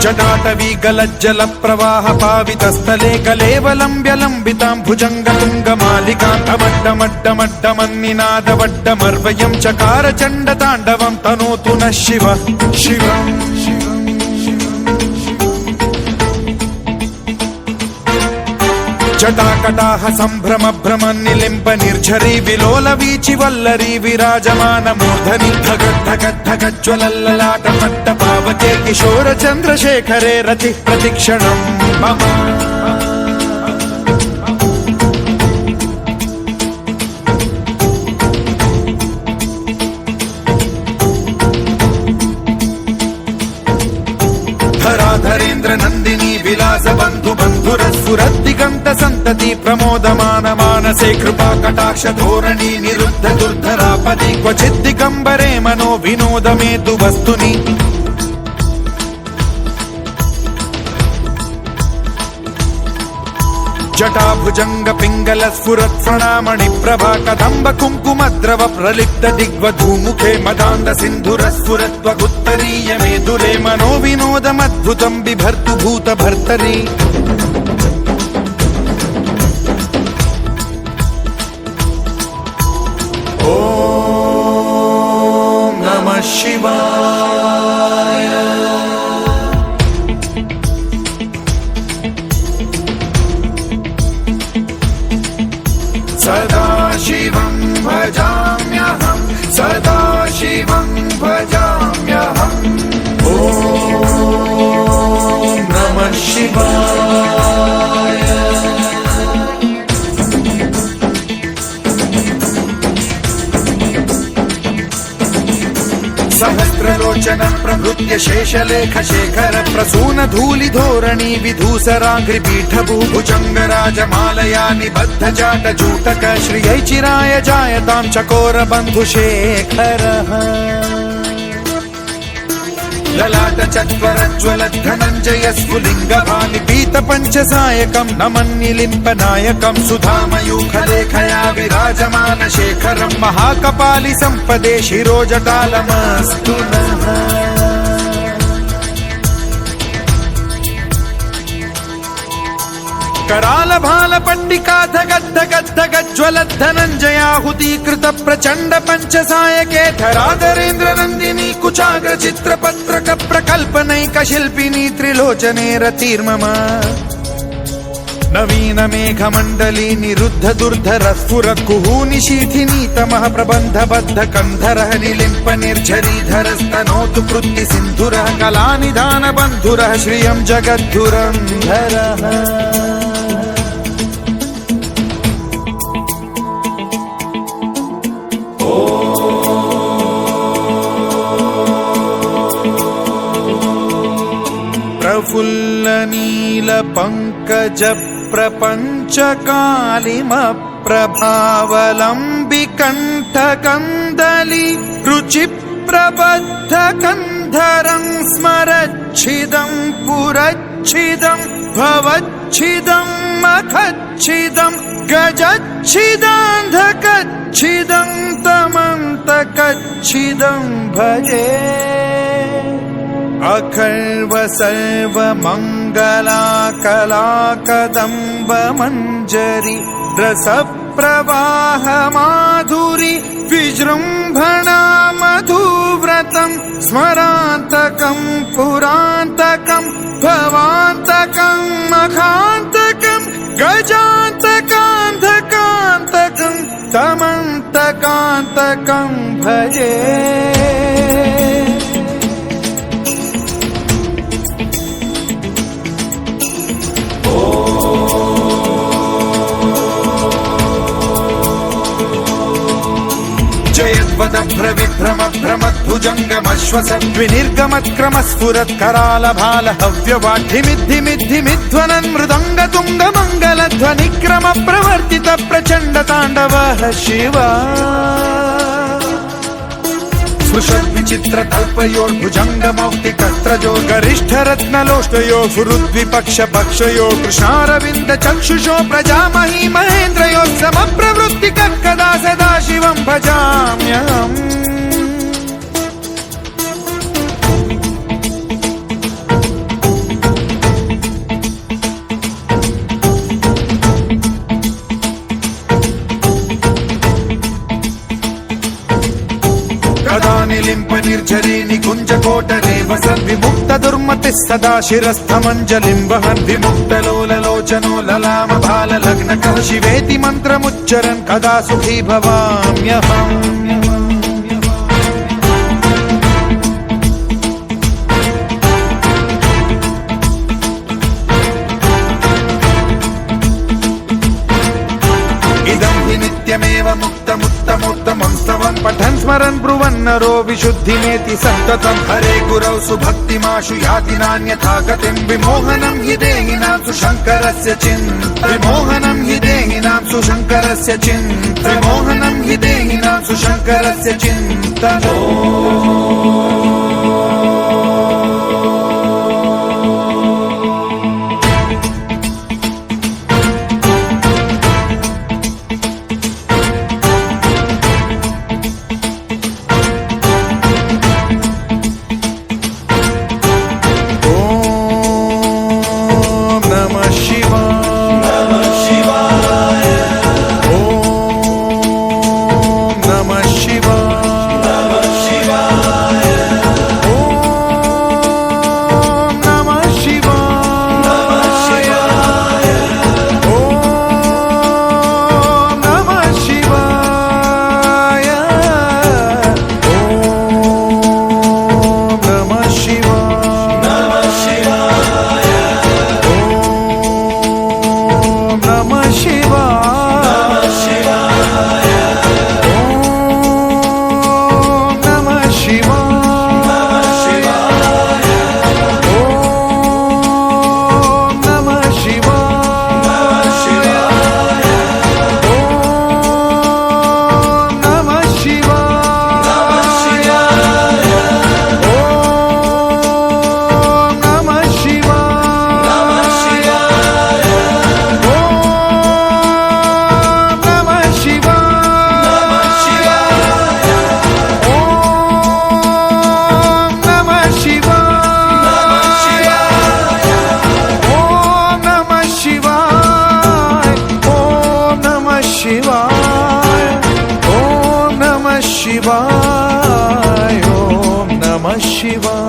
जटाटवी गलज्जल प्रवाह पावितस्थले कलेवलम्ब्यलम्बितां भुजङ्गतुङ्गमालिकान्तमड्डमड्डमड्डमन्निनादवड्डमर्वयं चकार चण्डताण्डवं तनोतु नः शिवः शिवम् जटाकटाह सम्भ्रम भ्रम निलिम्ब निर्झरी विलोल वीचि वल्लरी विराजमान मूर्धनि धगद्धगद्धगज्ज्वलल्ललाट पट्ट पावके किशोर चन्द्रशेखरे रति प्रतिक्षणम् मम धराधरेन्द्र नन्दिनी विलास बन्धु बन्धुरस्फुरद्दिगन्त सन्तति प्रमोदमान मानसे कृपा कटाक्ष धोरणी निरुद्ध दुर्धरापदि क्वचित् दिगम्बरे मनो विनोद मेतु वस्तुनि जटाभुजंग पिंगल स्फुरत् प्रणामणि प्रभा कदम्ब कुङ्कुमद्रव प्रलिप्त दिग्वधूमुखे मदान्ध सिन्धुर स्फुरत्वगुत्तरीय मेदुरे मनो विनोदमद्भुतं बिभर्तु भूत भर्तरि ॐ नमः शिवाय सदाशिवं भजाम्यहं सदाशिवं भजाम्यहम् ॐ नमः शिवाय सहस्रलोचन प्रभृत्य शेषलेख शेखर प्रसून धूलि धोरणी विधूसराग्रि पीठ भूभुजंग राजमालया निबद्ध जाट जूटक श्रियै चिराय जायतां चकोर बन्धु शेखरः ललाट चत्वरज्वल धनञ्जय स्फुलिंग भानि पीत पंचसायकं नमन्निलिम्प नायकं सुधामयूखलेखया विराजमान शेखरं महाकपालि संपदे शिरोजटालमस्तु नः कराल भाल पंडिका धगद्धगद्धगज्ज्वलत् धनञ्जयाहुतीकृत प्रचण्ड पंचसायके धराधरेन्द्र नन्दिनी कुचाग्र चित्रपत्रक प्रकल्पनैक शिल्पिनी त्रिलोचने रतिर्मम नवीन मेघमण्डली निरुद्ध दुर्धर स्फुर कुहूनि शीथिनी तमः प्रबन्ध बद्ध कन्धरः निलिम्प निर्झरीधरस्तनोतु कृत्ति सिन्धुरः कलानिधान बन्धुरः श्रियं जगद्धुरन्धरः प्रफुल्ल नील पंकज प्रपंच कालिम प्रभावलंबि कंठ कंदली रुचि प्रबद्ध कंधरं स्मरच्छिदं पुरच्छिदं भवच्छिदं मखच्छिदं गजच्छिदान्धकच्छिदं तमन्तकच्छिदं भजे अखर्व सर्व मंगला कला कदम्ब मंजरी रस प्रवाह माधुरी विजृंभणा मधुव्रतं स्मरान्तकं पुरान्तकं भवान्तकं मखान्तकं गजान्तकान्धकान्तकं तमन्तकान्तकं भजे विभ्रम भ्रमद्भुजङ्गमश्वसद्विनिर्गमत्क्रम स्फुरत् कराल भाल हव्यवाढ्यमिद्धिमिद्धिमिध्वनन् मृदङ्ग तुङ्ग मङ्गलध्वनिक्रम प्रवर्तित प्रचण्ड ताण्डवः शिवा स्पृशद्विचित्र तल्पयोर्भुजङ्ग मौक्तिकस्त्रजो गरिष्ठ रत्नलोष्टयो फुरुद्विपक्ष पक्षयो कृष्णारविन्द चक्षुषो प्रजामही महेन्द्रयो समप्रवृत्तिकः कदा सदा शिवं भजाम्यहम् बिभ्रद्विवसन् विमुक्त दुर्मतिः सदा शिरस्थमञ्जलिं वहन् विमुक्तलोललोचनो ललामभाललग्नकः शिवेति मन्त्रमुच्चरन् कदा सुखी भवाम्यहम् नित्यमेव मुक्तमुत्तमोत्तमं स्तवन् पठन् स्मरन् ब्रुवन् नरो विशुद्धिमेति सन्ततं हरे गुरौ सुभक्तिमाशु याति नान्यथा गतिं विमोहनं हि देहिनां सुशङ्करस्य चिन्ता विमोहनं हि देहिनां सुशङ्करस्य चिन्ता विमोहनं हि देहिनां सुशङ्करस्य चिन्ता शिवाय, ॐ नमः शिवाय।